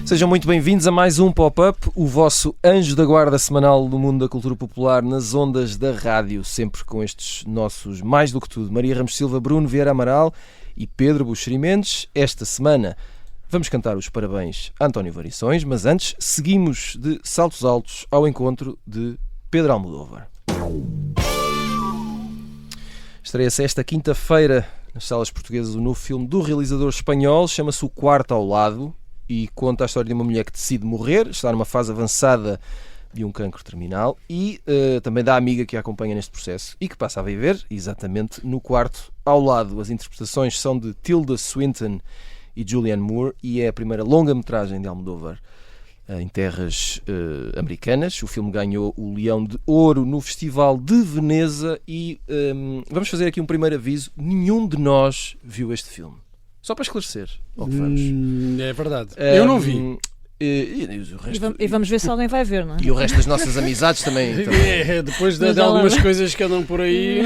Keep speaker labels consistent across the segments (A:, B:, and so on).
A: Sejam muito bem-vindos a mais um Pop-Up, o vosso anjo da guarda semanal do mundo da cultura popular nas ondas da rádio, sempre com estes nossos mais do que tudo, Maria Ramos Silva, Bruno Vieira Amaral e Pedro Buxeri Mendes. Esta semana vamos cantar os parabéns a António Variações, mas antes seguimos de saltos altos ao encontro de Pedro Almodóvar. Estreia-se esta quinta-feira nas salas portuguesas o novo filme do realizador espanhol, chama-se O Quarto ao Lado, e conta a história de uma mulher que decide morrer, está numa fase avançada de um cancro terminal e também da amiga que a acompanha neste processo e que passa a viver exatamente no quarto ao lado. As interpretações são de Tilda Swinton e Julianne Moore e é a primeira longa-metragem de Almodóvar em terras americanas. O filme ganhou o Leão de Ouro no Festival de Veneza e vamos fazer aqui um primeiro aviso: nenhum de nós viu este filme. Só para esclarecer.
B: É verdade. Eu não vi.
A: E
C: vamos ver se alguém vai ver, não é?
A: E o resto das nossas amizades também.
B: Depois de algumas coisas que andam por aí.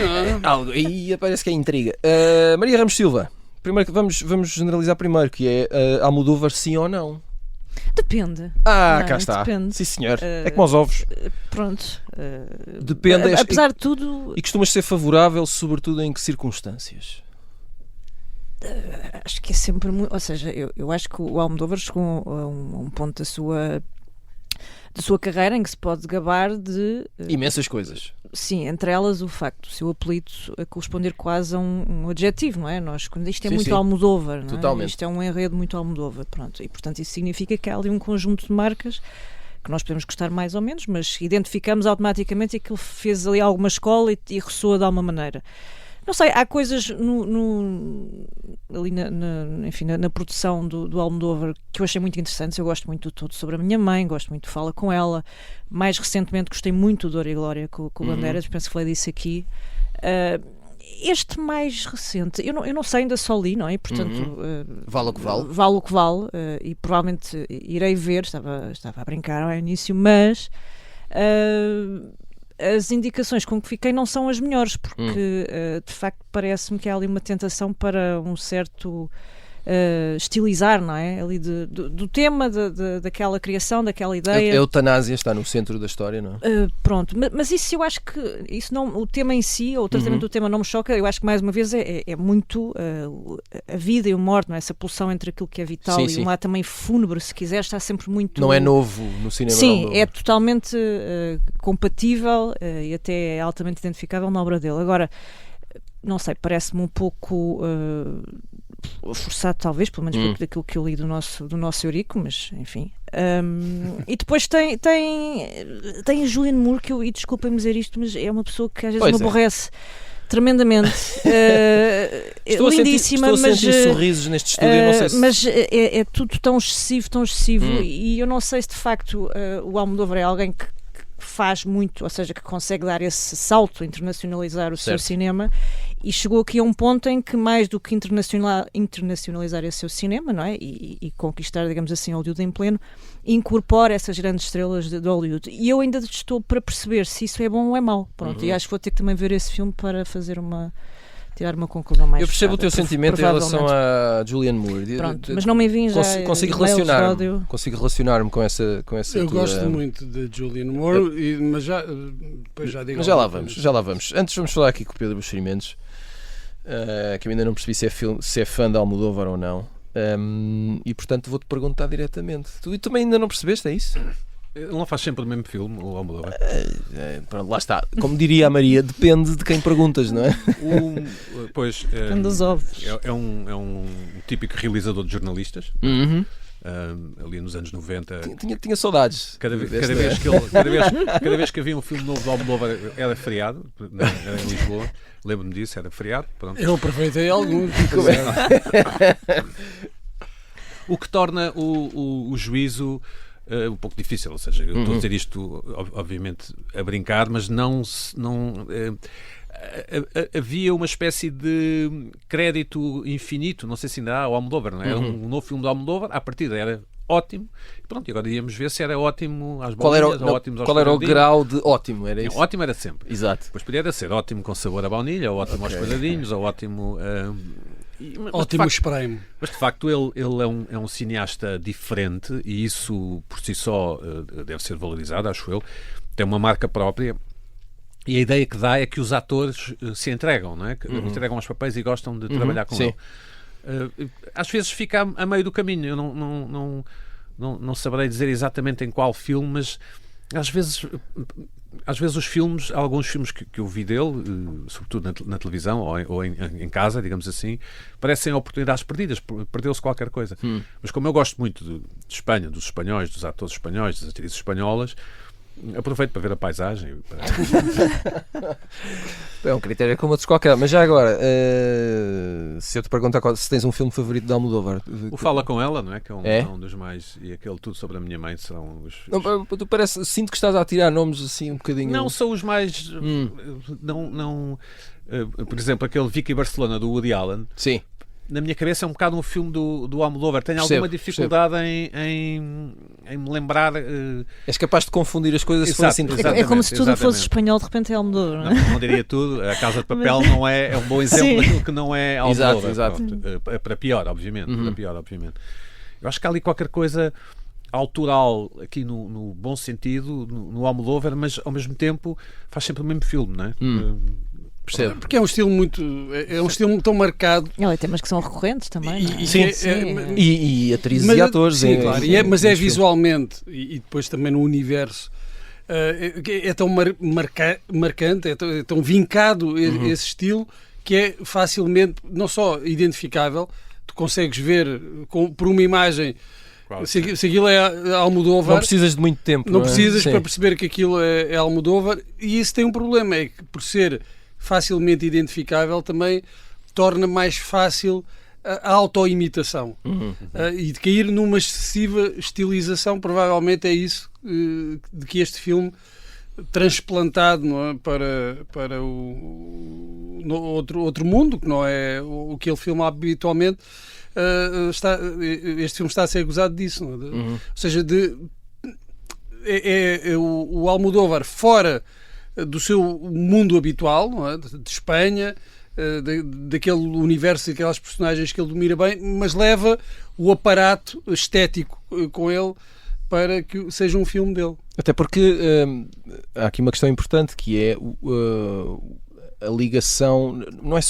A: E parece que é intriga. Maria Ramos Silva, primeiro vamos generalizar primeiro, que é Almodóvar sim ou não?
C: Depende.
A: Cá está.
C: Depende.
A: Sim, senhor. É como aos ovos.
C: Pronto.
A: Depende.
C: Apesar de tudo.
A: E costumas ser favorável, sobretudo em que circunstâncias?
C: Acho que é sempre muito. Ou seja, eu acho que o Almodóvar chegou a um ponto da sua carreira em que se pode gabar de
A: imensas coisas.
C: Sim, entre elas o facto do seu apelido a corresponder quase a um adjetivo, não é? Quando isto é muito sim. Almodóvar, não é?
A: Totalmente.
C: Isto é um enredo muito Almodóvar, pronto. E portanto isso significa que há ali um conjunto de marcas que nós podemos gostar mais ou menos, mas identificamos automaticamente que ele fez ali alguma escola e ressoa de alguma maneira. Não sei, há coisas ali na produção do Almodóvar que eu achei muito interessantes. Eu gosto muito do Todo Sobre a Minha Mãe, gosto muito de Fala Com Ela. Mais recentemente gostei muito do Dor e Glória com o Bandeiras, penso que falei disso aqui. Este mais recente, eu não sei, ainda só li, não é? Portanto,
A: vale o que vale.
C: Vale o que vale, e provavelmente irei ver, estava a brincar ao início, mas... as indicações com que fiquei não são as melhores, porque de facto parece-me que há ali uma tentação para um certo estilizar, não é? Ali do tema, daquela criação, daquela ideia.
A: A eutanásia está no centro da história, não é?
C: Pronto, mas isso eu acho que isso não, o tema em si, ou o tratamento do tema não me choca. Eu acho que mais uma vez é muito a vida e o morte, não é? Essa pulsão entre aquilo que é vital e um lado também fúnebre, se quiser, está sempre muito...
A: Não é novo no cinema.
C: Sim, é totalmente compatível e até é altamente identificável na obra dele. Agora, não sei, parece-me um pouco... forçado talvez, pelo menos daquilo que eu li do nosso Eurico, mas enfim. E depois tem a Julianne Moore, que e desculpem-me dizer isto, mas é uma pessoa que às vezes me aborrece tremendamente. Lindíssima,
A: estou a sentir sorrisos neste estúdio, não sei se...
C: mas é tudo tão excessivo, e eu não sei se de facto o Almodóvar é alguém que faz muito, ou seja, que consegue dar esse salto, internacionalizar o seu cinema, e chegou aqui a um ponto em que mais do que internacionalizar esse seu cinema, não é? E conquistar, digamos assim, Hollywood em pleno, incorpora essas grandes estrelas de Hollywood. E eu ainda estou para perceber se isso é bom ou é mau. Pronto, e acho que vou ter que também ver esse filme para tirar uma conclusão mais.
A: Eu percebo o teu sentimento em relação a Julianne Moore.
C: Pronto, mas não me enviem já.
A: Consigo relacionar-me com essa
B: eu gosto muito de Julianne Moore, mas depois já digo.
A: Mas já lá vamos. Antes vamos falar aqui com o Pedro Buxeri Mendes, que eu ainda não percebi se é fã de Almodóvar ou não. E portanto vou-te perguntar diretamente. Tu também ainda não percebeste, é isso?
D: Ele não faz sempre o mesmo filme, o Almodóvar?
A: Pronto, lá está. Como diria a Maria, depende de quem perguntas, não é?
C: Depende dos ovos.
D: É um típico realizador de jornalistas. Ali nos anos 90.
A: Tinha saudades.
D: Cada vez que havia um filme novo do Almodóvar era feriado, era em Lisboa. Lembro-me disso, era feriado. Pronto.
B: Eu aproveitei alguns.
D: O que torna o juízo um pouco difícil, ou seja, eu estou a dizer isto obviamente a brincar, mas havia uma espécie de crédito infinito, não sei se ainda há, ao Almodóvar, não é? Era um novo filme do Almodóvar, à partida era ótimo. E pronto, e agora íamos ver se era ótimo às
A: Qual era,
D: bolinhas ou ótimos aos
A: qual era o
D: quadradinhos.
A: grau de ótimo? Era
D: Não,
A: isso?
D: ótimo era sempre.
A: Exato.
D: Depois podia ser ótimo com sabor a baunilha, ou ótimo aos quadradinhos, ou ótimo... mas
B: Ótimo
D: de facto,
B: espreme.
D: mas de facto ele é um cineasta diferente e isso por si só deve ser valorizado, acho eu. Tem uma marca própria. E a ideia que dá é que os atores se entregam, não é? Que entregam aos papéis e gostam de trabalhar com ele. Às vezes fica a meio do caminho. Eu não saberei dizer exatamente em qual filme, mas às vezes os filmes, alguns filmes que eu vi dele, sobretudo na televisão ou em casa, digamos assim, parecem oportunidades perdidas, perdeu-se qualquer coisa. Mas como eu gosto muito de Espanha, dos espanhóis, dos atores espanhóis, das atrizes espanholas, aproveito para ver a paisagem.
A: É um critério como outros qualquer. Mas já agora, se eu te perguntar se tens um filme favorito de Almodóvar...
D: O Fala Com Ela, não é? Que
A: É?
D: é um dos mais... E aquele Tudo Sobre a Minha Mãe são os...
A: Não, tu sinto que estás a tirar nomes assim um bocadinho...
D: Não, são os mais... por exemplo, aquele Vicky Barcelona do Woody Allen,
A: Sim.
D: na minha cabeça é um bocado um filme do Almodóvar. Tenho alguma dificuldade em me lembrar...
A: És capaz de confundir as coisas se for assim de repente.
C: É como se tudo
D: exatamente.
C: fosse espanhol, de repente é Almodóvar, não é?
D: Não diria tudo. A Casa de Papel não é um bom exemplo
C: Sim.
D: daquilo que não é Almodóvar.
A: Exato.
D: Pronto. Para pior, obviamente. Para pior, obviamente. Eu acho que há ali qualquer coisa autoral, aqui no bom sentido, no Almodóvar, mas ao mesmo tempo faz sempre o mesmo filme, não é?
A: Percebo.
B: Porque é um estilo muito. É um estilo tão marcado.
C: Olha, temas que são recorrentes também, não é?
A: Sim.
C: Sim.
A: E atrizes
B: Mas,
A: e atores.
B: sim, claro. Mas é
A: nos filmes.
B: visualmente e depois também no universo. É tão marcante, é tão vincado esse estilo que é facilmente não só identificável, tu consegues ver por uma imagem. Se aquilo é Almodóvar,
A: Não precisas de muito tempo.
B: não
A: é?
B: precisas
A: Sim.
B: para perceber que aquilo é Almodóvar, e isso tem um problema, é que por ser facilmente identificável também torna mais fácil a autoimitação. E de cair numa excessiva estilização, provavelmente é isso de que este filme transplantado, não é, para outro mundo, que não é o que ele filma habitualmente, este filme está a ser acusado disso, não é? Ou seja, o Almodóvar fora do seu mundo habitual, não é? De Espanha, daquele universo e aquelas personagens que ele domina bem, mas leva o aparato estético com ele para que seja um filme dele.
A: Até porque há aqui uma questão importante, que é a ligação,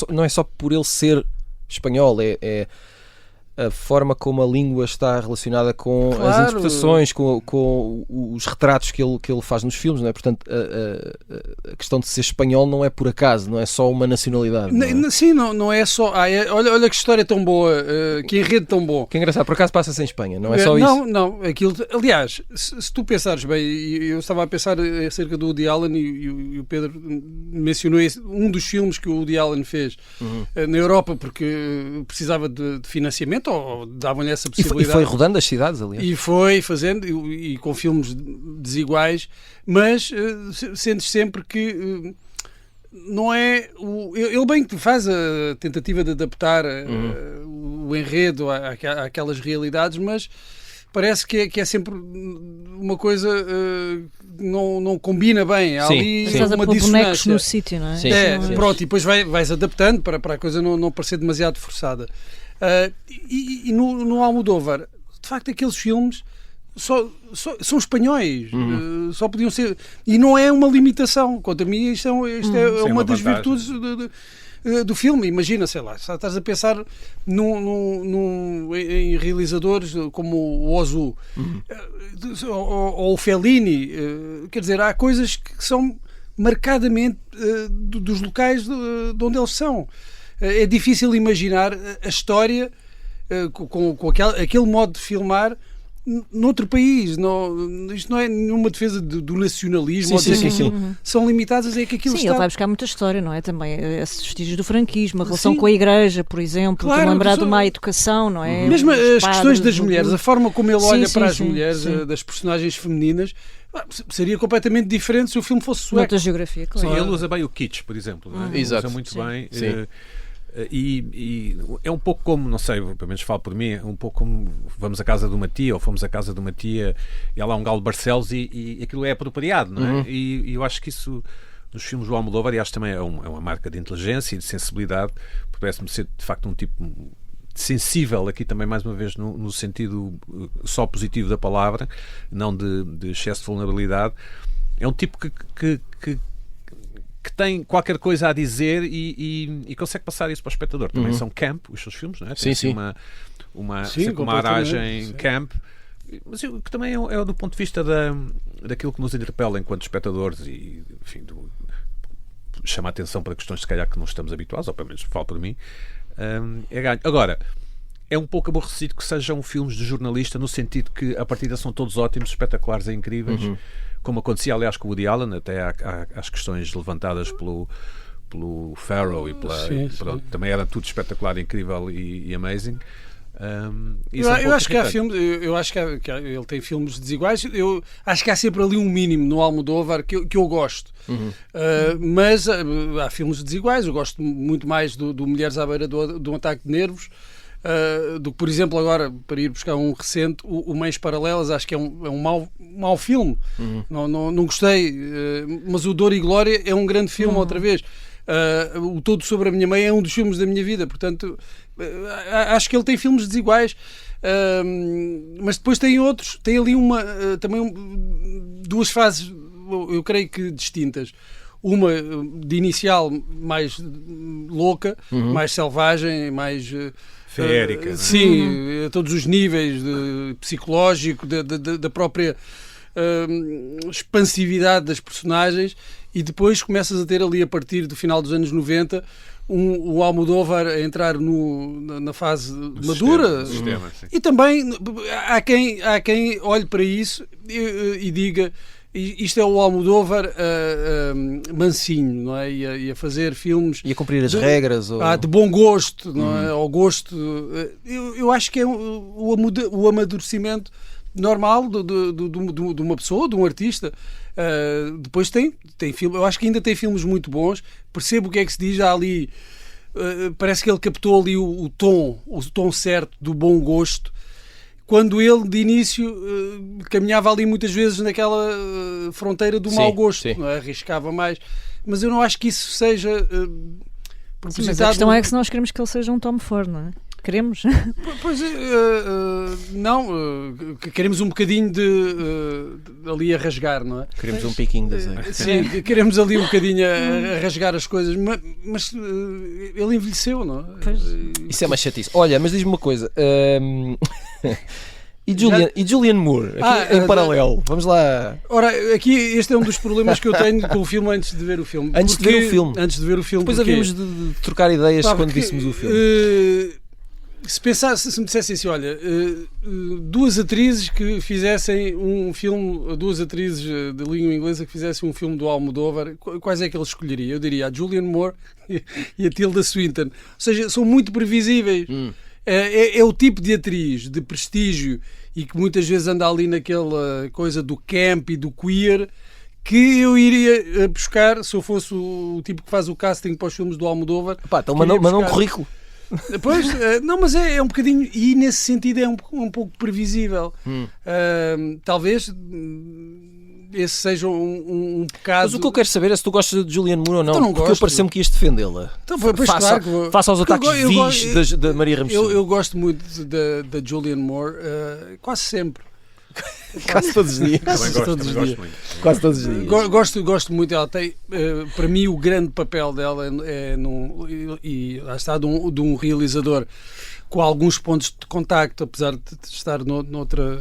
A: não é só por ele ser espanhol, é a forma como a língua está relacionada com as interpretações, com os retratos que ele faz nos filmes, não é? Portanto, a questão de ser espanhol não é por acaso, não é só uma nacionalidade. Não é?
B: Sim, não é só. Olha que história tão boa, que enredo tão bom.
A: Que é engraçado, por acaso passa-se em Espanha, não é só isso?
B: Não, aquilo. Aliás, se tu pensares bem, eu estava a pensar acerca do Woody Allen e o Pedro mencionou um dos filmes que o Woody Allen fez na Europa porque precisava de financiamento ou davam-lhe essa possibilidade.
A: E foi rodando as cidades, aliás.
B: E foi fazendo, e com filmes desiguais, mas sentes sempre que não é... Ele bem que faz a tentativa de adaptar o enredo àquelas realidades, mas parece que é sempre uma coisa que não combina bem. Há ali uma
C: bonecos
B: dissonância.
C: no sítio, não é?
A: Sim.
B: Pronto, e depois vais adaptando para a coisa não parecer demasiado forçada. E no Almodóvar, de facto, aqueles filmes são espanhóis, só podiam ser, e não é uma limitação. Quanto a mim, isto é uma das virtudes do filme. Imagina, sei lá, estás a pensar em realizadores como o Ozu ou o Fellini, quer dizer, há coisas que são marcadamente dos locais de onde eles são. É difícil imaginar a história com aquele modo de filmar noutro país. Isto não é nenhuma defesa do nacionalismo.
A: Sim.
B: São limitadas a que aquilo
C: Sim,
B: está...
C: ele vai buscar muita história, não é? Também esses vestígios do franquismo, a relação com a igreja, por exemplo, lembrar de uma educação, não é?
B: Mesmo as questões das mulheres, a forma como ele olha para as mulheres,
C: sim.
B: das personagens femininas, seria completamente diferente se o filme fosse sueco.
C: Outra geografia, claro.
D: Sim, ele usa bem o kitsch, por exemplo. Não é? Ele
A: Exato.
D: usa muito
A: Sim.
D: bem.
A: Sim.
D: E é um pouco como, não sei, pelo menos falo por mim, é um pouco como vamos à casa de uma tia, ou fomos à casa de uma tia e há lá um galo de Barcelos e aquilo é apropriado, não é? E eu acho que isso nos filmes do Almodóvar, e acho também é uma marca de inteligência e de sensibilidade, parece-me ser de facto um tipo sensível, aqui também mais uma vez no sentido só positivo da palavra, não de excesso de vulnerabilidade. É um tipo que tem qualquer coisa a dizer e consegue passar isso para o espectador. Também são camp, os seus filmes, não é? Tem
A: Sim.
D: uma aragem camp, mas que também é do ponto de vista daquilo que nos interpela enquanto espectadores e, enfim, chama a atenção para questões se calhar que não estamos habituados, ou pelo menos falo por mim, é ganho. Agora, é um pouco aborrecido que sejam filmes de jornalista, no sentido que a partida são todos ótimos, espetaculares e incríveis, como acontecia aliás com o Woody Allen, até às questões levantadas pelo Farrow e também era tudo espetacular, incrível e amazing.
B: Eu acho que há filmes, eu acho que ele tem filmes desiguais. Eu acho que há sempre ali um mínimo no Almodóvar que eu gosto, mas há filmes desiguais. Eu gosto muito mais do Mulheres à Beira de um Ataque de Nervos do que, por exemplo, agora, para ir buscar um recente, o Mães Paralelas. Acho que é um mau filme. Não gostei, mas o Dor e Glória é um grande filme, outra vez. O Todo Sobre a Minha Mãe é um dos filmes da minha vida, portanto acho que ele tem filmes desiguais, mas depois tem outros, tem ali duas fases, eu creio que distintas. Uma de inicial mais louca, mais selvagem, mais
D: feérica,
B: sim, a todos os níveis, psicológico, da própria expansividade das personagens, e depois começas a ter ali, a partir do final dos anos 90, o Almodóvar a entrar na fase madura.
D: Sistema,
B: e também há quem olhe para isso e diga: isto é o Almodóvar mansinho, não é? E a fazer filmes
A: e a cumprir as regras
B: de bom gosto, não é? Ao gosto. Eu acho que é o amadurecimento normal de uma pessoa, de um artista. Depois tem filme, eu acho que ainda tem filmes muito bons. Percebo o que é que se diz, já ali parece que ele captou ali o tom certo do bom gosto, quando ele de início caminhava ali muitas vezes naquela fronteira do mau gosto, não é? Arriscava mais, mas eu não acho que isso seja
C: propositado. Mas a questão é que se nós queremos que ele seja um Tom Ford, não é? Queremos?
B: Pois não, queremos um bocadinho ali a rasgar, não é?
A: Queremos um piquinho de azeite.
B: Sim, queremos ali um bocadinho a rasgar as coisas, mas ele envelheceu, não é?
C: Pois.
A: Isso é uma chatice. Olha, mas diz-me uma coisa. E Julianne Moore, aqui em paralelo, vamos lá.
B: Ora, aqui este é um dos problemas que eu tenho com o filme antes de ver o filme.
A: Antes de ver o filme. Depois havíamos de trocar ideias quando víssemos o filme.
B: Se me dissessem assim, olha, duas atrizes que fizessem um filme, duas atrizes de língua inglesa que fizessem um filme do Almodóvar, quais é que ele escolheria? Eu diria a Julianne Moore e a Tilda Swinton. Ou seja, são muito previsíveis. É o tipo de atriz de prestígio e que muitas vezes anda ali naquela coisa do camp e do queer, que eu iria buscar se eu fosse o tipo que faz o casting para os filmes do Almodóvar.
A: Então manda um currículo.
B: Pois, não, mas é um bocadinho, e nesse sentido é um pouco previsível. Talvez esse seja um pecado.
A: Mas o que eu quero saber é se tu gostas de Julianne Moore ou não,
B: então,
A: porque eu pareceu-me que ias defendê-la.
B: Então, claro,
A: face aos ataques vis da Maria Ramos.
B: Eu gosto muito da Julianne Moore, quase sempre.
A: Quase todos os dias. Quase todos os dias.
B: Gosto muito. Ela tem, para mim, o grande papel dela e lá está, de um realizador com alguns pontos de contacto, apesar de estar noutra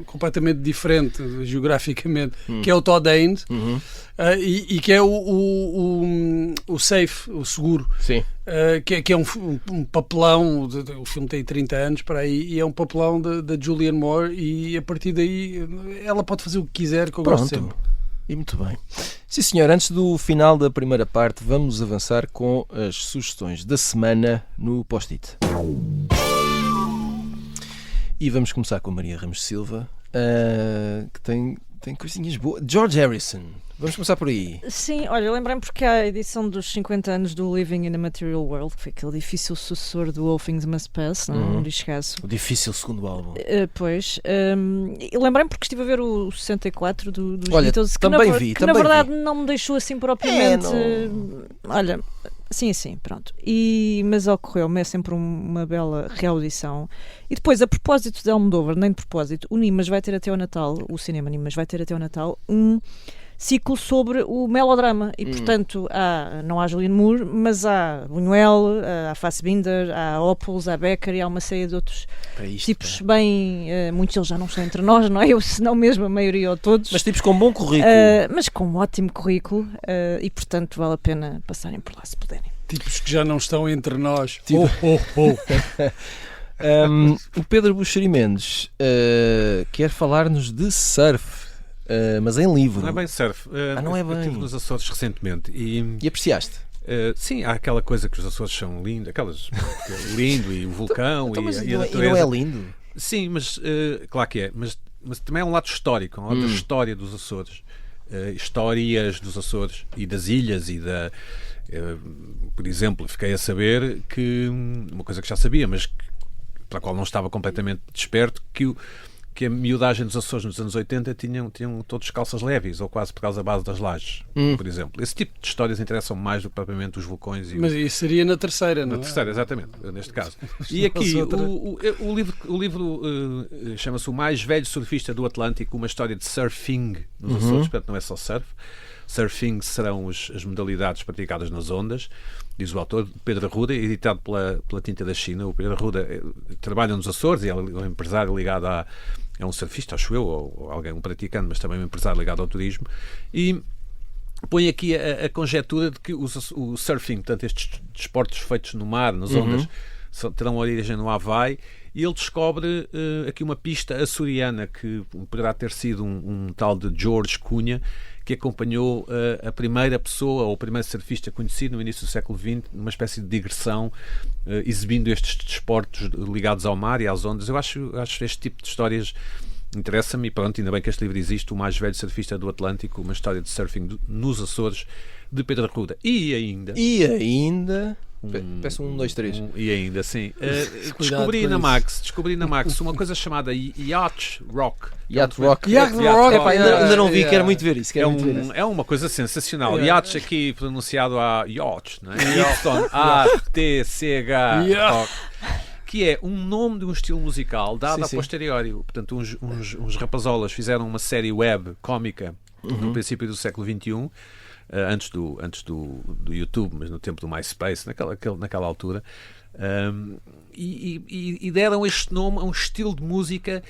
B: completamente diferente geograficamente, que é o Todd Haynes, e que é o Safe, o seguro.
A: Sim.
B: Que é um papelão, o filme tem 30 anos para aí, e é um papelão da Julianne Moore, e a partir daí ela pode fazer o que quiser, que eu gosto sempre.
A: E muito bem. Sim, senhor, antes do final da primeira parte, vamos avançar com as sugestões da semana no Post-it. E vamos começar com Maria Ramos Silva, que tem Tem coisinhas boas. George Harrison. Vamos começar por aí.
C: Sim, olha, lembrei-me porque há a edição dos 50 anos do Living in a Material World, que foi aquele difícil sucessor do All Things Must Pass, um discaço.
A: O difícil segundo álbum.
C: E lembrei-me porque estive a ver o 64 dos Beatles, que,
A: também
C: na verdade não me deixou assim propriamente. Olha, sim, pronto. Mas ocorreu-me, é sempre uma bela reaudição. E depois, a propósito de Almodóvar, nem de propósito, o Nimas vai ter até ao Natal, o cinema Nimas vai ter até ao Natal, um ciclo sobre o melodrama. E, portanto, não há Julianne Moore, mas há Buñuel, há Fassbinder, há Ophuls, há Becker e há uma série de outros tipos bem... muitos deles já não estão entre nós, não é? Eu, se não mesmo, a maioria ou todos.
A: Mas tipos com bom currículo.
C: Mas com um ótimo currículo e, portanto, vale a pena passarem por lá, se puderem.
B: Tipos que já não estão entre nós.
A: O Pedro Buxeri Mendes quer falar-nos de surf, mas em livro.
D: Não é bem surf.
A: Não é
D: Eu
A: bem.
D: estive nos Açores recentemente
A: E apreciaste?
D: sim, há aquela coisa que os Açores são lindos, lindo e o vulcão
A: Então, mas
D: e a
A: não
D: natureza.
A: é lindo?
D: Sim, mas claro que é, mas também é um lado histórico, um lado da história dos Açores, histórias dos Açores e das ilhas e da... por exemplo, fiquei a saber que uma coisa que já sabia, mas para a qual não estava completamente desperto, que a miudagem dos Açores nos anos 80 tinham todos calças leves, ou quase por causa da base das lajes, por exemplo. Esse tipo de histórias interessam mais do que propriamente os vulcões.
B: Mas isso seria na terceira, não é?
D: Na terceira, exatamente, neste caso. E aqui, o livro chama-se O Mais Velho Surfista do Atlântico, uma história de surfing nos Açores, portanto não é só surf. Surfing serão as modalidades praticadas nas ondas, diz o autor, Pedro Arruda, editado pela Tinta da China. O Pedro Arruda trabalha nos Açores e é um empresário ligado é um surfista, acho eu, ou alguém, um praticante, mas também um empresário ligado ao turismo. E põe aqui a conjetura de que o surfing, portanto, estes desportos feitos no mar, nas ondas, terão origem no Havaí, e ele descobre aqui uma pista açoriana que poderá ter sido um tal de George Cunha, que acompanhou a primeira pessoa, ou o primeiro surfista conhecido no início do século XX, numa espécie de digressão, exibindo estes desportos ligados ao mar e às ondas. Eu acho este tipo de histórias interessa-me, e pronto, ainda bem que este livro existe, O Mais Velho Surfista do Atlântico, uma história de surfing nos Açores, de Pedro Arruda. E ainda...
A: Peço 1, 2, 3.
D: E ainda, sim. Descobri na Max uma coisa chamada Yacht Rock.
A: Yacht Rock.
B: Ainda
A: não vi, quero muito ver isso.
D: É uma coisa sensacional. Yacht aqui pronunciado a Yacht, não é? Y-A-T-C-H. Que é um nome de um estilo musical dado a posteriori. Portanto, uns rapazolas fizeram uma série web cómica no princípio do século XXI, antes do YouTube, mas no tempo do MySpace, naquela altura, e deram este nome a um estilo de música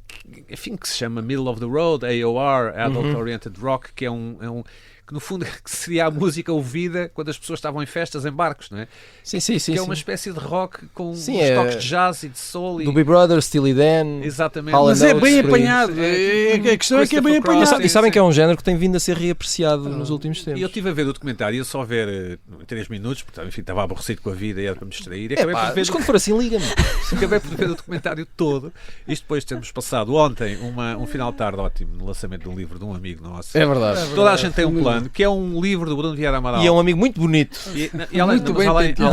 D: que se chama Middle of the Road, AOR, Adult Oriented Rock, que que no fundo que seria a música ouvida quando as pessoas estavam em festas, em barcos, não é?
A: Sim.
D: Que é uma espécie de rock com uns toques de jazz e de soul.
A: Do Big Brother, Steely Dan.
D: Exatamente.
B: Mas é bem apanhado. A questão é que é bem apanhado.
A: E sabem que é um género que tem vindo a ser reapreciado nos últimos tempos.
D: E eu estive a ver o documentário, ia só ver 3 minutos, porque enfim, estava aborrecido com a vida e era para me distrair.
A: Mas quando for assim, liga-me.
D: Acabei por ver o documentário todo. Isto depois de termos passado ontem um final de tarde ótimo no lançamento de um livro de um amigo nosso.
A: É verdade.
D: Toda a gente tem um plano, que é um livro do Bruno Vieira Amaral.
A: E é um amigo muito bonito.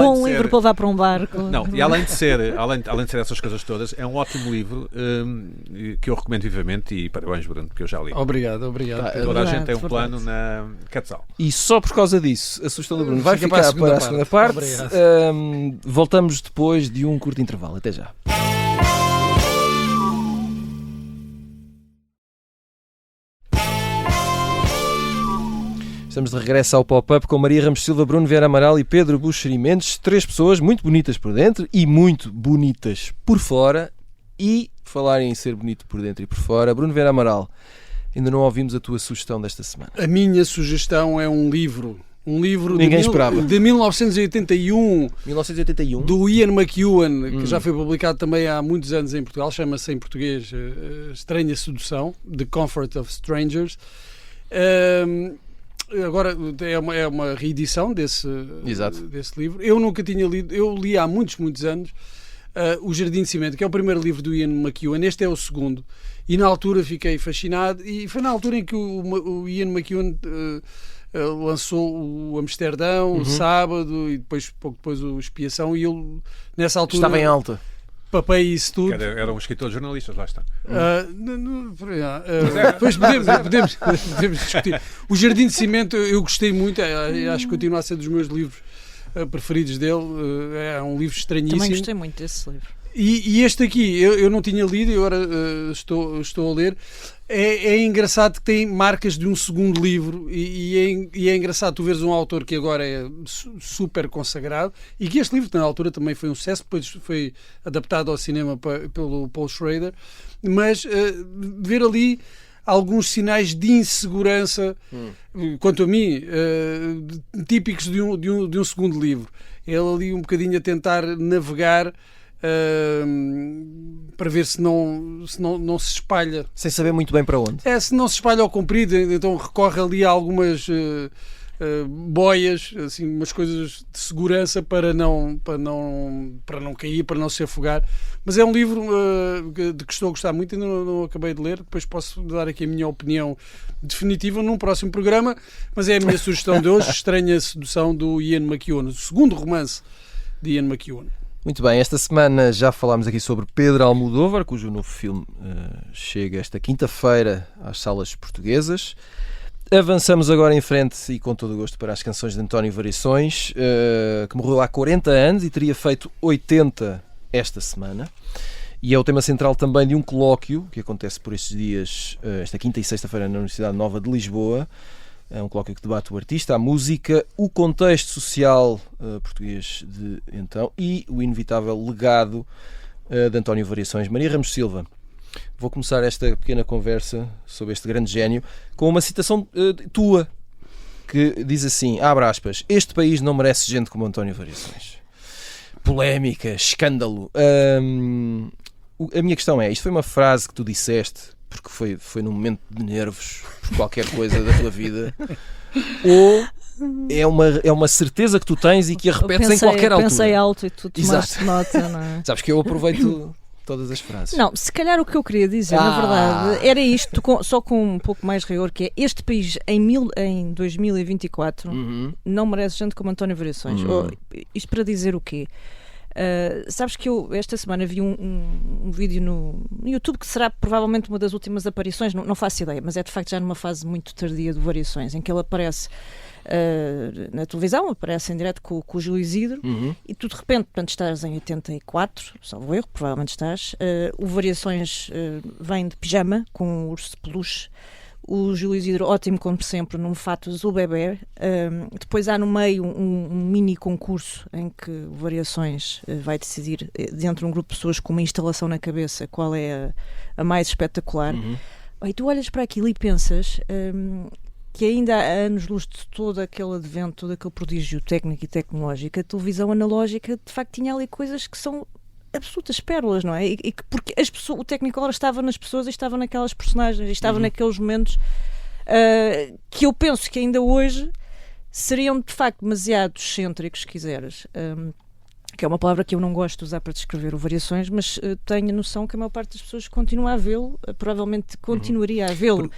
C: Bom livro para levar para um barco.
D: Não, e além de ser essas coisas todas, é um ótimo livro que eu recomendo vivamente, e parabéns, Bruno, porque eu já li.
B: Obrigado.
D: Toda a gente tem um plano na Quetzal.
A: E só por causa disso, a sugestão do Bruno vai ficar para a segunda parte. Voltamos depois de um curto intervalo. Até já. Estamos de regresso ao Pop-Up com Maria Ramos Silva, Bruno Vieira Amaral e Pedro Buxeri Mendes. 3 pessoas muito bonitas por dentro e muito bonitas por fora. E falar em ser bonito por dentro e por fora, Bruno Vieira Amaral, ainda não ouvimos a tua sugestão desta semana.
B: A minha sugestão é um livro
A: Ninguém esperava.
B: De 1981,
A: 1981,
B: do Ian McEwan, que já foi publicado também há muitos anos em Portugal, chama-se em português Estranha Sedução, The Comfort of Strangers. Agora é uma reedição desse livro. Eu nunca tinha lido, eu li há muitos anos O Jardim de Cimento, que é o primeiro livro do Ian McEwan. Este é o segundo. e na altura fiquei fascinado, e foi na altura em que o Ian McEwan lançou o Amsterdão, o Sábado, e depois, pouco depois o Expiação, e eu nessa altura
A: Estava em alta.
B: papei isso tudo.
D: Era um escritor de jornalistas, lá está.
B: Depois podemos discutir. O Jardim de Cimento eu gostei muito, acho que continua a ser dos meus livros preferidos dele. É um livro estranhíssimo.
C: Também gostei muito desse livro.
B: E este aqui eu não tinha lido e agora estou a ler. É engraçado que tem marcas de um segundo livro, e é engraçado tu veres um autor que agora é super consagrado, e que este livro na altura também foi um sucesso, depois foi adaptado ao cinema pelo Paul Schrader, mas ver ali alguns sinais de insegurança, quanto a mim, típicos de um segundo livro. Ele ali um bocadinho a tentar navegar para ver se não se espalha.
A: Sem saber muito bem para onde.
B: Se não se espalha ao comprido, então recorre ali a algumas boias, assim, umas coisas de segurança para não cair, para não se afogar. Mas é um livro de que estou a gostar muito, ainda não acabei de ler, depois posso dar aqui a minha opinião definitiva num próximo programa, mas é a minha sugestão de hoje, Estranha Sedução, do Ian McEwan, o segundo romance de Ian McEwan.
A: Muito bem, esta semana já falámos aqui sobre Pedro Almodóvar, cujo novo filme chega esta quinta-feira às salas portuguesas. Avançamos agora em frente e com todo o gosto para as canções de António Variações, que morreu há 40 anos e teria feito 80 esta semana. E é o tema central também de um colóquio que acontece por estes dias, esta quinta e sexta-feira, na Universidade Nova de Lisboa. É um colóquio que debate o artista, a música, o contexto social português de então e o inevitável legado de António Variações. Maria Ramos Silva, vou começar esta pequena conversa sobre este grande gênio com uma citação tua, que diz assim, abre aspas, este país não merece gente como António Variações. Polémica, escândalo. A minha questão é, isto foi uma frase que tu disseste porque foi num momento de nervos por qualquer coisa da tua vida, ou é uma certeza que tu tens e que a repetes em qualquer altura?
C: Pensei alto e tu tomaste nota, não é?
A: Sabes que eu aproveito todas as frases.
C: Não, se calhar o que eu queria dizer, na verdade, era isto, só com um pouco mais rigor, que é este país em 2024 não merece gente como António Variações. Isto para dizer o quê? Sabes que eu esta semana vi um vídeo no YouTube que será provavelmente uma das últimas aparições, não faço ideia, mas é de facto já numa fase muito tardia de Variações, em que ele aparece na televisão, aparece em direto com o Júlio Isidro, e tu de repente, portanto, estás em 84, salvo erro, provavelmente estás, o Variações vem de pijama com um urso de peluche, o Júlio Isidro, ótimo como sempre, num fato azul bebê. Depois há no meio um mini concurso em que o Variações vai decidir, dentro de um grupo de pessoas com uma instalação na cabeça, qual é a mais espetacular. E tu olhas para aquilo e pensas que ainda há anos-luz de todo aquele advento, todo aquele prodígio técnico e tecnológico, a televisão analógica de facto tinha ali coisas que são absolutas pérolas, não é? E que porque o Technicolor estava nas pessoas e estava naquelas personagens, e estava naqueles momentos que eu penso que ainda hoje seriam de facto demasiado excêntricos, se quiseres. Que é uma palavra que eu não gosto de usar para descrever o Variações, mas tenho a noção que a maior parte das pessoas continua a vê-lo, provavelmente continuaria a vê-lo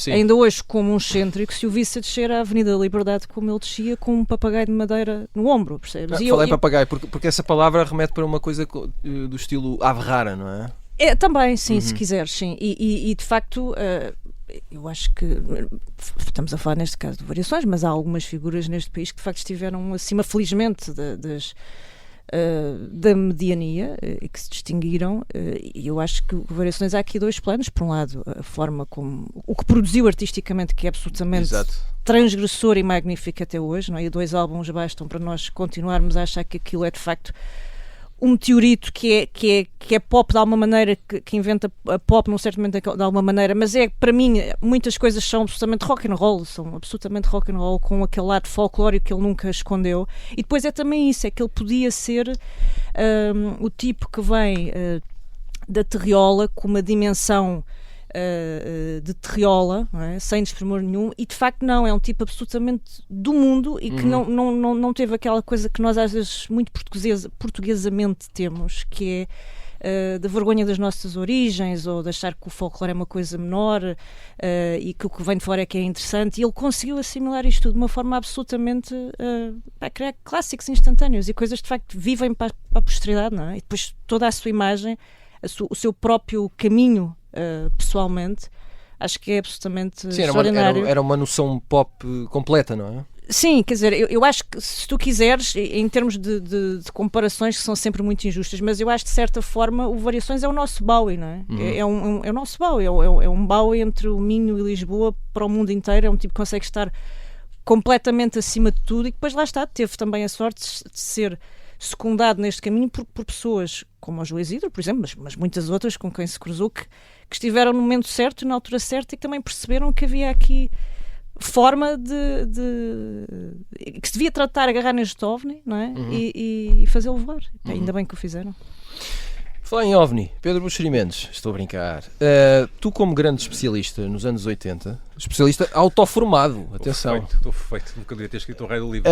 C: ainda hoje como um excêntrico se o visse a descer à Avenida da Liberdade como ele descia, com um papagaio de madeira no ombro, percebes?
A: Falei papagaio porque essa palavra remete para uma coisa do estilo ave rara, não é?
C: É, também, sim, se quiseres, sim. E de facto, eu acho que estamos a falar neste caso de Variações, mas há algumas figuras neste país que de facto estiveram acima, felizmente, da mediania e que se distinguiram, e eu acho que Variações há aqui dois planos. Por um lado, a forma como o que produziu artisticamente, que é absolutamente transgressor e magnífico até hoje, não é? E 2 álbuns bastam para nós continuarmos a achar que aquilo é de facto um meteorito que é pop de alguma maneira, que inventa a pop num certo momento de alguma maneira, mas para mim muitas coisas são absolutamente rock and roll, com aquele lado folclórico que ele nunca escondeu. E depois é também isso, é que ele podia ser o tipo que vem da terriola, com uma dimensão de terriola, não é? Sem desprimor nenhum, e de facto não, é um tipo absolutamente do mundo e que não teve aquela coisa que nós às vezes muito portuguesamente temos, que é da vergonha das nossas origens, ou de achar que o folclore é uma coisa menor e que o que vem de fora é que é interessante, e ele conseguiu assimilar isto tudo de uma forma absolutamente a criar clássicos instantâneos e coisas de facto vivem para a posteridade, não é? E depois toda a sua imagem, o seu próprio caminho pessoalmente, acho que é absolutamente extraordinário.
A: Era uma noção pop completa, não é?
C: Sim, quer dizer, eu acho que se tu quiseres, em termos de comparações que são sempre muito injustas, mas eu acho que de certa forma o Variações é o nosso Bowie, não é? É o nosso Bowie, é um Bowie entre o Minho e Lisboa para o mundo inteiro, é um tipo que consegue estar completamente acima de tudo e depois lá está, teve também a sorte de ser secundado neste caminho por pessoas como o Júlio Isidro, por exemplo, mas muitas outras com quem se cruzou que estiveram no momento certo e na altura certa e que também perceberam que havia aqui forma que se devia tratar, agarrar neste OVNI, não é? E fazê-lo voar. Ainda bem que o fizeram.
A: Falar em OVNI, Pedro Buxeri Mendes, estou a brincar. Tu, como grande especialista nos anos 80, especialista autoformado, atenção.
D: Estou feito, nunca devia ter escrito o rei do livro.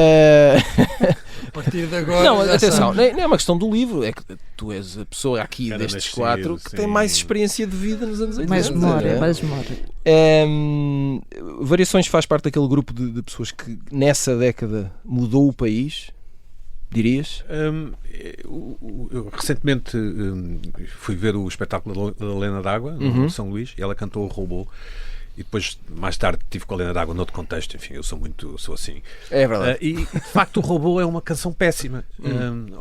B: A partir de agora.
A: Não, atenção, não é uma questão do livro, é que tu és a pessoa aqui destes quatro que tem mais experiência de vida nos anos 80.
C: Mais memória, mais memória.
A: Variações faz parte daquele grupo de pessoas que nessa década mudou o país. Dirias?
D: Eu recentemente fui ver o espetáculo da Helena d'Água no São Luís e ela cantou o Robô e depois mais tarde tive com a Helena d'Água noutro contexto, enfim, eu sou assim.
A: É verdade.
D: E de facto o Robô é uma canção péssima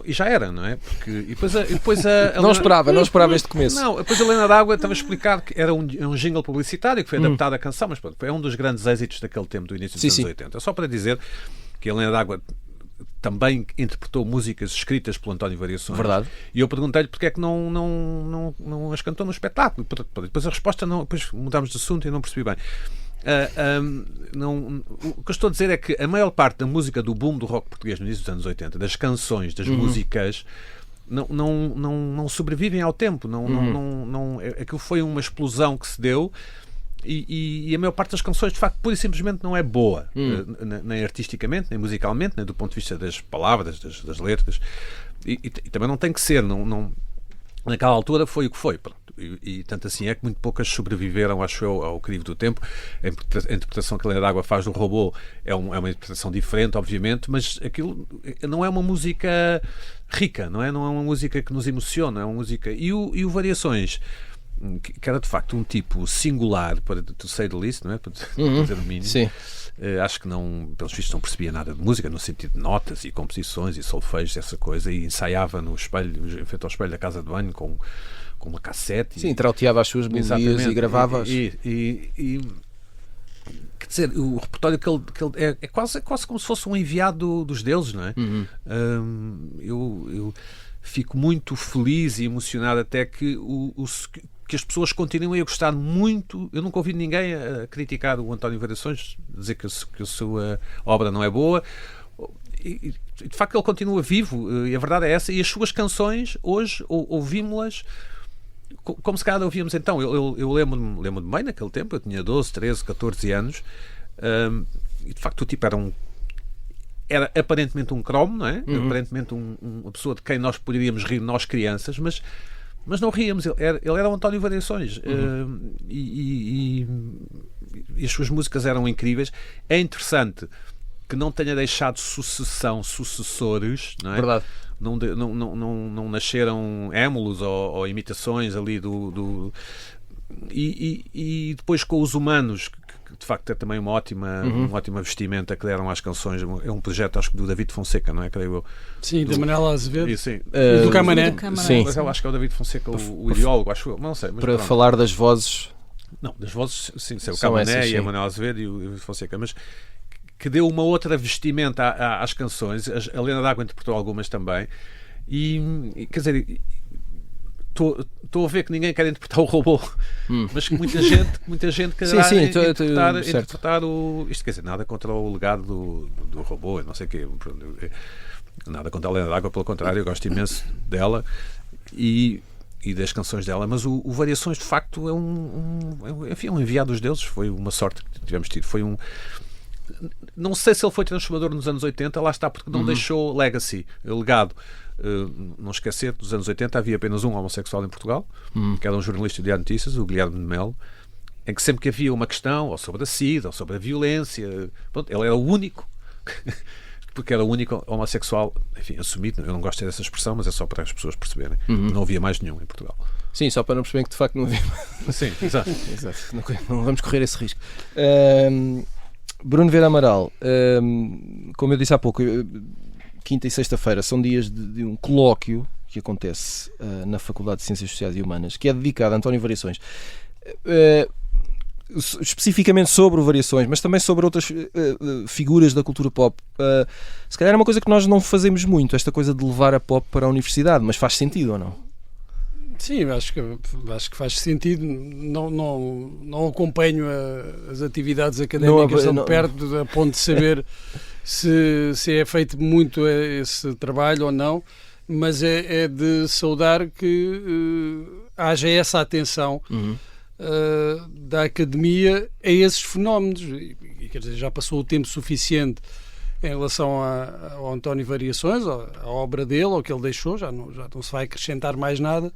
D: e já era, não é? Porque, e depois a
A: não esperava este começo.
D: Não, depois a Helena d'Água estava a explicar que era um jingle publicitário que foi adaptado à canção, mas pronto, é um dos grandes êxitos daquele tempo do início dos anos 80. Só para dizer que a Helena d'Água também interpretou músicas escritas pelo António Variações.
A: Verdade.
D: E eu perguntei-lhe porque é que não as cantou no espetáculo. Depois a resposta depois mudámos de assunto e não percebi bem. O que eu estou a dizer é que a maior parte da música do boom do rock português no início dos anos 80, das canções, das músicas, não sobrevivem ao tempo. Aquilo foi uma explosão que se deu. E a maior parte das canções, de facto, pura e simplesmente não é boa, nem artisticamente, nem musicalmente, nem do ponto de vista das palavras, das letras, e também não tem que ser, naquela altura foi o que foi, pronto. E tanto assim é que muito poucas sobreviveram, acho eu, ao crivo do tempo. A interpretação que a Helena d'Água faz do Robô é uma interpretação diferente, obviamente, mas aquilo não é uma música rica, não é uma música que nos emociona, é uma música... E o Variações, que era de facto um tipo singular, para to say the least, não é? Para dizer o mínimo.
A: Sim.
D: Acho que pelos vistos não percebia nada de música, no sentido de notas e composições e solfejos, essa coisa, e ensaiava no espelho, em frente ao espelho da casa de banho com uma cassete.
A: Sim, trauteava as suas melodias e gravava-as.
D: Quer dizer, o repertório que ele é quase como se fosse um enviado dos deuses, não é? Eu fico muito feliz e emocionado até que que as pessoas continuem a gostar muito. Eu nunca ouvi ninguém a criticar o António Variações, dizer que a sua obra não é boa. E de facto ele continua vivo, e a verdade é essa. E as suas canções, hoje, ouvimos-las como se calhar ouvíamos então. Eu lembro-me bem naquele tempo, eu tinha 12, 13, 14 anos, e de facto o tipo era aparentemente um cromo, não é? Aparentemente uma pessoa de quem nós poderíamos rir, nós crianças, mas não ríamos. Ele era o António Variações. E as suas músicas eram incríveis. É interessante que não tenha deixado sucessores, não é?
A: Verdade.
D: Não nasceram émulos ou imitações ali e depois com os humanos, que de facto é também uma ótima vestimenta que deram às canções. É um projeto, acho que do David Fonseca, não é? Creio eu.
B: Sim, da Manela Azevedo.
D: Sim.
B: Do Camané.
A: Sim.
D: Mas eu acho que é o David Fonseca o ideólogo, acho eu. Não sei. Mas
A: para
D: pronto.
A: falar das vozes.
D: Não, das vozes, sim, o Camané e a Manela Azevedo e o David Fonseca, mas que deu uma outra vestimenta às canções. A Helena d'Água interpretou algumas também. E quer dizer, estou a ver que ninguém quer interpretar o Robô, mas que muita gente quer interpretar o... Isto quer dizer, nada contra o legado do Robô, eu não sei o quê. Nada contra a Helena d'Água, pelo contrário, eu gosto imenso dela e das canções dela, mas o Variações de facto é um enviado dos deuses. Foi uma sorte que tivemos tido. Foi não sei se ele foi transformador nos anos 80, lá está, porque não deixou legacy, legado. Não esquecer, nos anos 80 havia apenas um homossexual em Portugal, que era um jornalista de Diário de Notícias, o Guilherme de Melo, em que sempre que havia uma questão, ou sobre a SIDA, ou sobre a violência, pronto, ele era o único, porque era o único homossexual, enfim, assumido. Eu não gosto dessa expressão, mas é só para as pessoas perceberem. Não havia mais nenhum em Portugal.
A: Sim, só para não perceberem que de facto não havia.
D: Sim, exato.
A: Exato. Não vamos correr esse risco. Bruno Vieira Amaral, como eu disse há pouco, quinta e sexta-feira são dias de um colóquio que acontece na Faculdade de Ciências Sociais e Humanas, que é dedicado a António Variações. Especificamente sobre o Variações, mas também sobre outras figuras da cultura pop. Se calhar é uma coisa que nós não fazemos muito, esta coisa de levar a pop para a universidade, mas faz sentido ou não?
B: Sim, acho que faz sentido. Não acompanho as atividades académicas tão perto a ponto de saber se é feito muito esse trabalho ou não, mas é de saudar que haja essa atenção da academia a esses fenómenos. E, quer dizer, já passou o tempo suficiente em relação ao António Variações, à obra dele, ao que ele deixou, já não se vai acrescentar mais nada,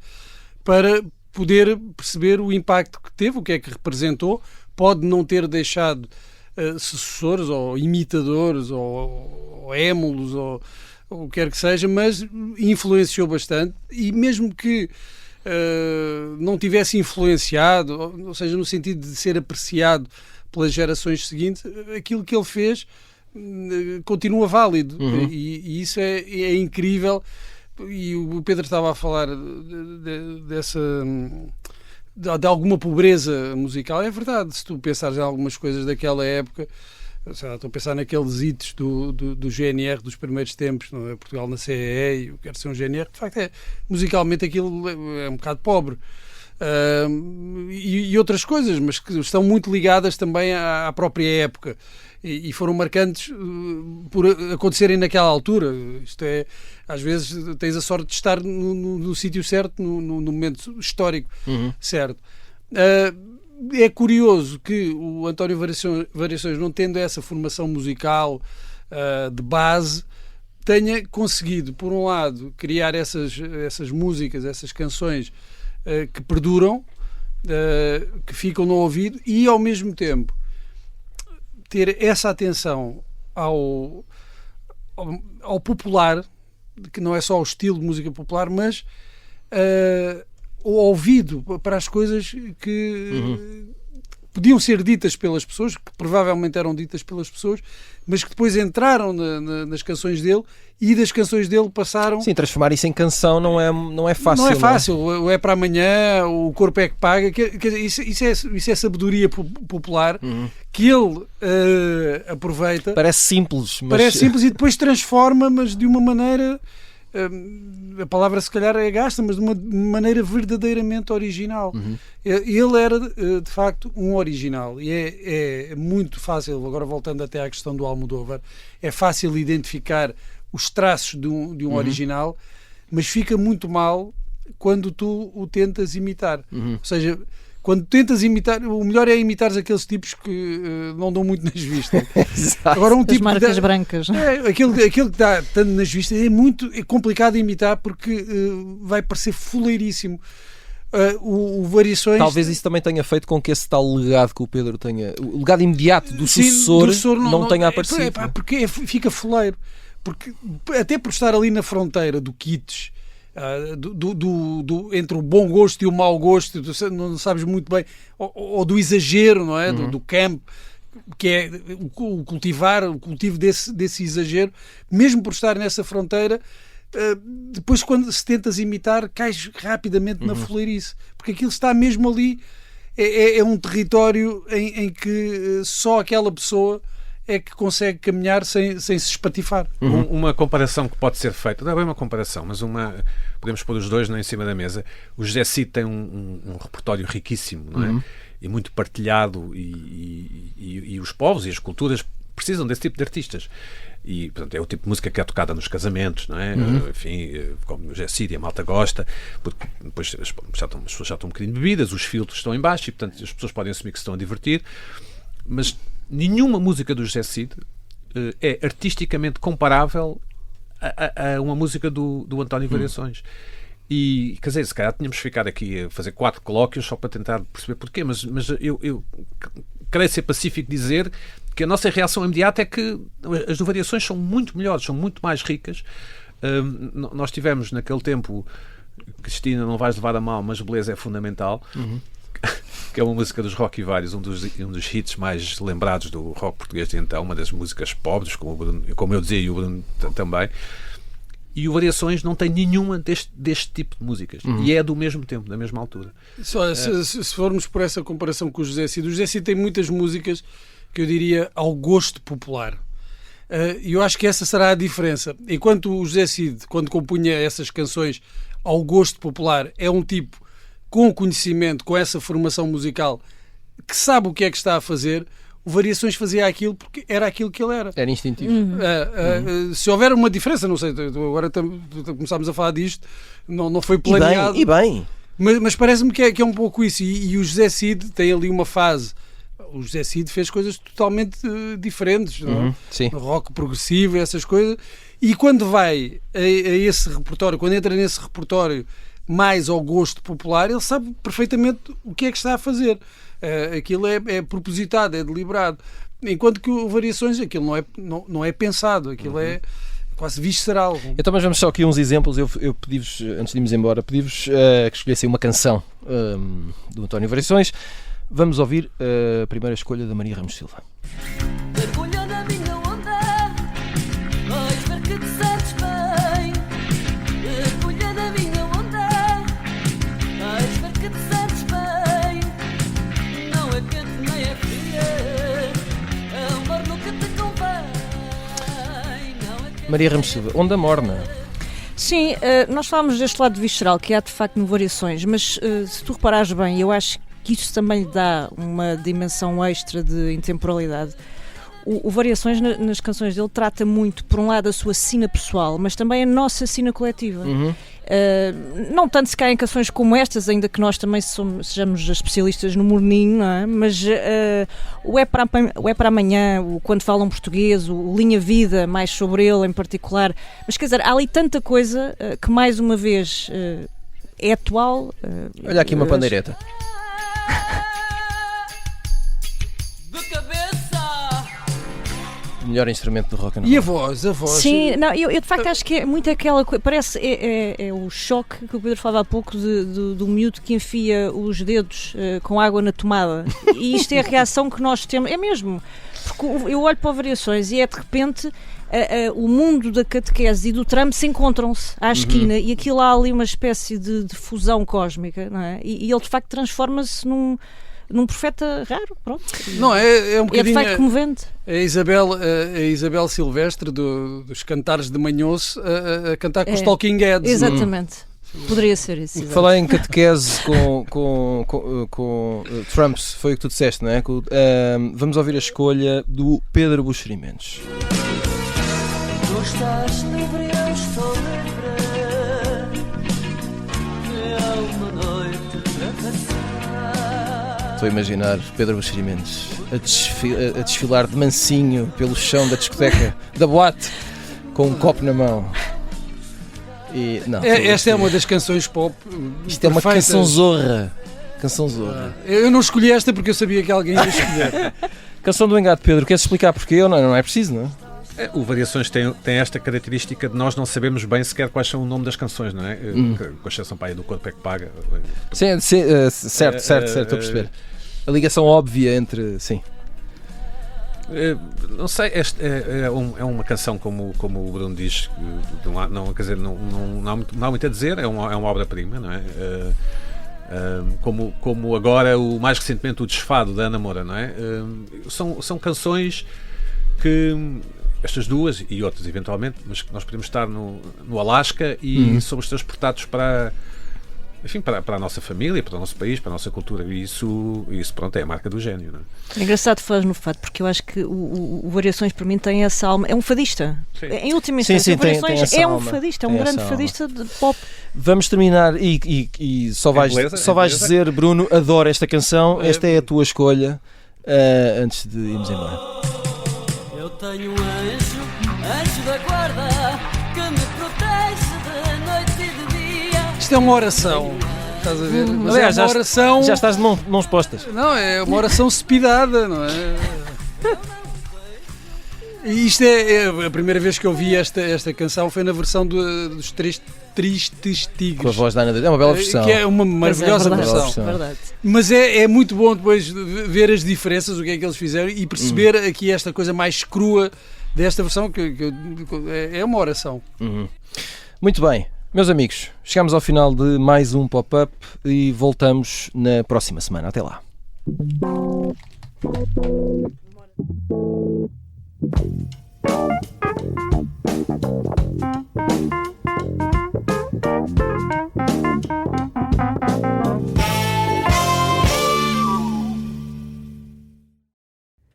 B: para poder perceber o impacto que teve, o que é que representou. Pode não ter deixado sucessores ou imitadores ou émulos ou o que quer que seja, mas influenciou bastante, e mesmo que não tivesse influenciado, ou seja, no sentido de ser apreciado pelas gerações seguintes, aquilo que ele fez continua válido. E isso é incrível. E o Pedro estava a falar de alguma pobreza musical. É verdade, se tu pensares em algumas coisas daquela época, estou a pensar naqueles hits do GNR dos primeiros tempos, não é? Portugal na CEE, e eu quero ser um GNR, de facto musicalmente aquilo é um bocado pobre. E outras coisas, mas que estão muito ligadas também à própria época e foram marcantes por acontecerem naquela altura. Isto é, às vezes tens a sorte de estar no sítio certo, no momento histórico certo. É curioso que o António Variações, não tendo essa formação musical de base, tenha conseguido, por um lado, criar essas músicas, essas canções que perduram, que ficam no ouvido, e ao mesmo tempo ter essa atenção ao popular, que não é só o estilo de música popular, mas o ouvido para as coisas que podiam ser ditas pelas pessoas, que provavelmente eram ditas pelas pessoas, mas que depois entraram nas canções dele, e das canções dele passaram...
A: Sim, transformar isso em canção não é fácil.
B: Não é fácil. O É para Amanhã, o Corpo é que Paga, isso é sabedoria popular que ele aproveita.
A: Parece simples,
B: e depois transforma, mas de uma maneira... a palavra se calhar é gasta, mas de uma maneira verdadeiramente original. Ele era de facto um original, e é muito fácil, agora voltando até à questão do Almodóvar, é fácil identificar os traços de um original, mas fica muito mal quando tu o tentas imitar. Ou seja, quando tentas imitar, o melhor é imitares aqueles tipos que não dão muito nas vistas. Agora,
C: as marcas brancas.
B: Aquele que dá tanto nas vistas é complicado de imitar, porque vai parecer fuleiríssimo. O Variações...
A: Talvez isso também tenha feito com que esse tal legado que o Pedro tenha, o legado imediato do sucessor não tenha aparecido.
B: Porque fica fuleiro. Porque, até por estar ali na fronteira do kitsch, entre o bom gosto e o mau gosto, não sabes muito bem, ou do exagero, não é? Do camp, que é o cultivo desse exagero, mesmo por estar nessa fronteira. Depois, quando se tentas imitar, cais rapidamente na fuleirice, porque aquilo está mesmo ali. É um território em que só aquela pessoa é que consegue caminhar sem se espatifar.
D: Uma comparação que pode ser feita, não é bem uma comparação, mas podemos pôr os dois em cima da mesa. O José Cid tem um repertório riquíssimo, não é? E muito partilhado, e os povos e as culturas precisam desse tipo de artistas. E, portanto, é o tipo de música que é tocada nos casamentos, não é? Enfim, como o José Cid e a malta gosta, porque depois as pessoas já estão um bocadinho bebidas, os filtros estão em baixo, e, portanto, as pessoas podem assumir que se estão a divertir, mas nenhuma música do José Cid é artisticamente comparável a uma música do António Variações. E, quer dizer, se calhar tínhamos ficado aqui a fazer 4 colóquios só para tentar perceber porquê, mas eu creio ser pacífico dizer que a nossa reação imediata é que as do Variações são muito melhores, são muito mais ricas. Nós tivemos naquele tempo Cristina, não vais levar a mal, mas beleza é fundamental, que é uma música dos Rock e Vários, um dos hits mais lembrados do rock português de então, uma das músicas pobres, como eu dizia, e o Bruno também. E o Variações não tem nenhuma deste tipo de músicas. E é do mesmo tempo, da mesma altura.
B: Se formos por essa comparação com o José Cid tem muitas músicas que eu diria ao gosto popular. E eu acho que essa será a diferença. Enquanto o José Cid, quando compunha essas canções ao gosto popular, é um tipo com conhecimento, com essa formação musical, que sabe o que é que está a fazer, o Variações fazia aquilo porque era aquilo que ele era.
A: Era instintivo.
B: Se houver uma diferença, não sei, agora começámos a falar disto, não foi planeado.
A: E bem.
B: Mas parece-me que é um pouco isso. E o José Cid tem ali uma fase. O José Cid fez coisas totalmente diferentes, não é?
A: Sim.
B: Rock progressivo, essas coisas. E quando vai a esse repertório, quando entra nesse repertório mais ao gosto popular, ele sabe perfeitamente o que é que está a fazer. Aquilo é propositado, é deliberado. Enquanto que o Variações, aquilo não é pensado, aquilo é quase visceral.
A: Então, mas vamos só aqui uns exemplos. Eu pedi-vos, antes de irmos embora, pedi-vos que escolhessem uma canção do António Variações. Vamos ouvir a primeira escolha da Maria Ramos Silva.
E: Mergulha na minha onda, vais ver que te sentes bem. Mergulha na minha onda, vais ver que te sentes bem. Não é quente nem é fria, é o morno que te convém.
A: Maria Ramos Silva, Onda Morna.
C: Sim, nós falámos deste lado visceral, que há de facto no Variações, mas se tu reparares bem, eu acho que isso também lhe dá uma dimensão extra de intemporalidade. O Variações, nas canções dele, trata muito, por um lado, a sua sina pessoal, mas também a nossa sina coletiva. Não tanto se caem canções como estas, ainda que nós também sejamos especialistas no morninho, não é? Mas o É para Amanhã, o Quando Falam Português, o Linha Vida, mais sobre ele em particular. Mas quer dizer, há ali tanta coisa que, mais uma vez, é atual.
A: Olha aqui uma pandeireta.
E: De cabeça.
A: O melhor instrumento do rock and roll.
B: E a voz?
C: Sim, não, eu de facto acho que é muito aquela coisa, parece é o choque que o Pedro falava há pouco do miúdo que enfia os dedos com água na tomada, e isto é a reação que nós temos, é mesmo, porque eu olho para Variações e é de repente o mundo da catequese e do Trump se encontram-se à esquina, e aquilo há ali uma espécie de fusão cósmica, não é? E ele de facto transforma-se num profeta raro, pronto.
B: Não, é um
C: É de
B: bocadinho
C: facto comovente.
B: a Isabel Silvestre dos Cantares de Manhoso a cantar com os Talking Heads.
C: Exatamente. Poderia ser isso. exato.
A: Falar em catequese com Trumps, foi o que tu disseste, não é? Vamos ouvir a escolha do Pedro Buxeri Mendes.
E: Tu estás livre, eu estou livre. É uma noite para passar.
A: Estou a imaginar Pedro Buxeri Mendes a desfilar de mansinho pelo chão da discoteca, da boate, com um copo na mão. E, não,
B: Esta é uma das canções pop.
A: Isto é uma
B: perfeitas.
A: canção zorra. Canção zorra.
B: Eu não escolhi esta porque eu sabia que alguém ia escolher.
A: Canção do Engado, Pedro. Queres explicar porquê ou não? Não é preciso, não é?
D: O Variações tem esta característica de nós não sabemos bem sequer quais são o nome das canções, não é? Com exceção para aí do Corpo é que Paga.
A: Sim, certo, estou a perceber. A ligação óbvia entre... Sim.
D: Não sei, é uma canção como o Bruno diz, não, quer dizer, não há muito a dizer, é uma obra-prima, não é? Como agora, mais recentemente, o Desfado da Ana Moura, não é? São canções que, estas duas e outras eventualmente, mas que nós podemos estar no Alasca e somos transportados para a nossa família, para o nosso país, para a nossa cultura, e isso pronto, é a marca do gênio, não é?
C: É engraçado falar no fado, porque eu acho que o Variações para mim tem essa alma, é um fadista.
D: Sim.
C: Em última instância,
A: Sim,
C: o Variações
A: tem
C: é um
A: alma.
C: fadista, é
A: Tem
C: um grande
A: essa
C: fadista de pop.
A: Vamos terminar e só vais
D: beleza?
A: dizer, Bruno, adoro esta canção, esta é a tua escolha. antes de irmos embora.
E: Eu tenho um anjo da guarda, que me protege de noite e de dia.
B: Isto é uma oração. Estás a ver? Mas
A: Aliás,
B: é uma oração.
A: Já estás de mãos postas.
B: Não, é uma oração cepidada, não é? E isto é a primeira vez que eu vi esta canção foi na versão dos Tristes Tigres.
A: Com a voz da Ana Dias. É uma bela versão.
B: Que é uma maravilhosa
C: Mas é verdade,
B: versão.
C: verdade.
B: Mas é muito bom depois ver as diferenças, o que é que eles fizeram e perceber aqui esta coisa mais crua desta versão, que é uma oração.
A: Muito bem, meus amigos, chegamos ao final de mais um pop-up e voltamos na próxima semana. Até lá.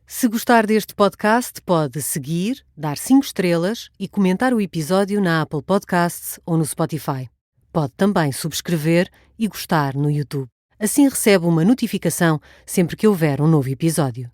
F: Se gostar deste podcast, pode seguir, dar 5 estrelas e comentar o episódio na Apple Podcasts ou no Spotify. Pode também subscrever e gostar no YouTube. Assim recebe uma notificação sempre que houver um novo episódio.